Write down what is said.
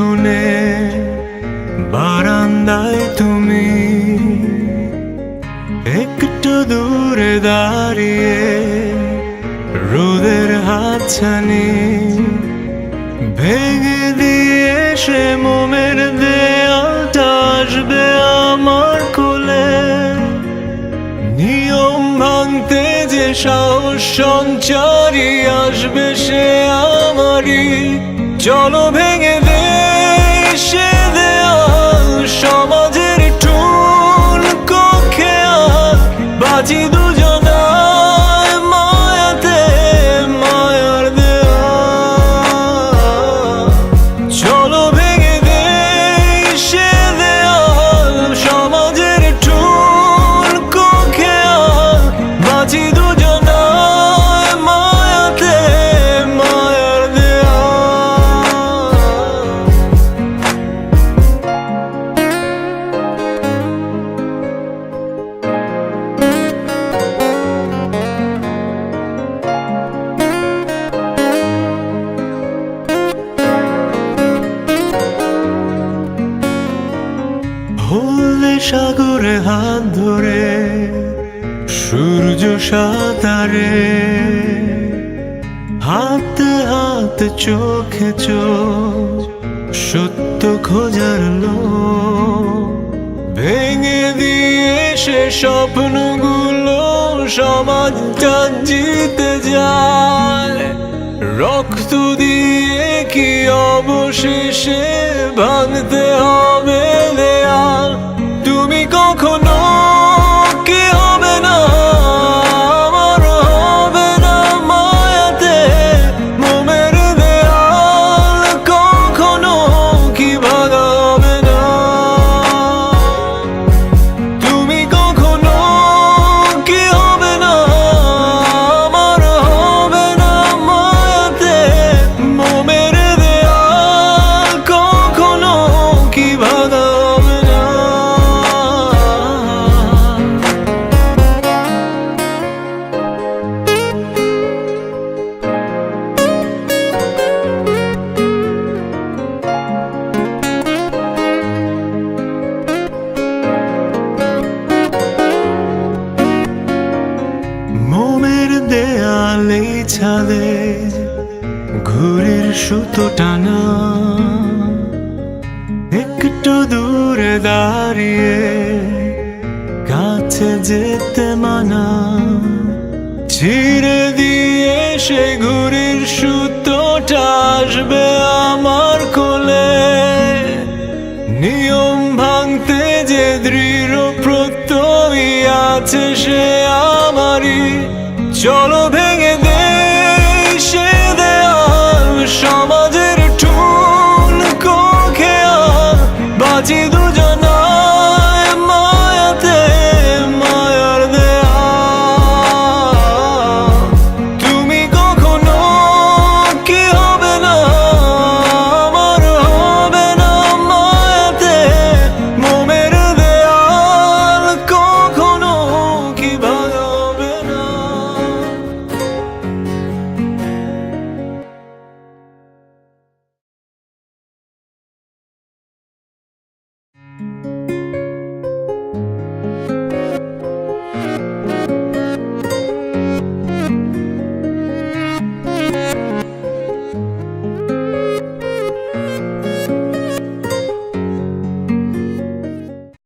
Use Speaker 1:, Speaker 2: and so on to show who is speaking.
Speaker 1: উঠোনে বারান্দায় তুমি একটু দূরে দাঁড়িয়ে রোদের হাতছানি ভেঙে দিয়ে সে মোমের দেয়ালটা আসবে আমার কোলে। নিয়ম ভাঙতে যে সাহস সঞ্চারী আসবে সে আমারই। চলো ভেঙে দে সে দেয়াল, সমাজের ঠুন কক্ষে বাঁচি দুজনায় মায়াতে মায়ার দেয়াল। চলো ভেঙে দে সে দেয়াল, সমাজের ঠুন কক্ষে বাঁচি দুজনায় মায়াতে মায়ার দেয়াল। হলদে সাগরে হাত ধরে সূর্য সাঁতারে, হাতে হাত চোখে চোখ সত্য খোঁজার লোক। ভেঙে দিয়ে সে স্বপ্নগুলো সমাজটা জিতে যায়। রক্ত দিয়ে কি অবশেষে ভাঙতে হবে দেয়াল। তুমি কখনো কি হবে না আমার, হবে না মায়াতে মোমের দেয়াল। কখনো কি ভাঙা হবে না। তুমি কখনো কি হবে না আমার, হবে না মায়াতে মোমের দেয়াল। কখনো কি ভাঙা হবে না। মোমের দেয়ালে ছাদে ঘুরের সুতো টানা, একটু দূরে দাঁড়িয়ে কাছে যেতে মানা। ছিঁড়ে দিয়ে সে ঘুরের সুতোটা আসবে আমার কোলে। নিয়ম ভাঙতে যে দৃঢ় প্রত্যয় আছে সে আমারই। চলো ভেঙে দে সে দেয়াল, সমাজের ঠুন কক্ষে বাঁচি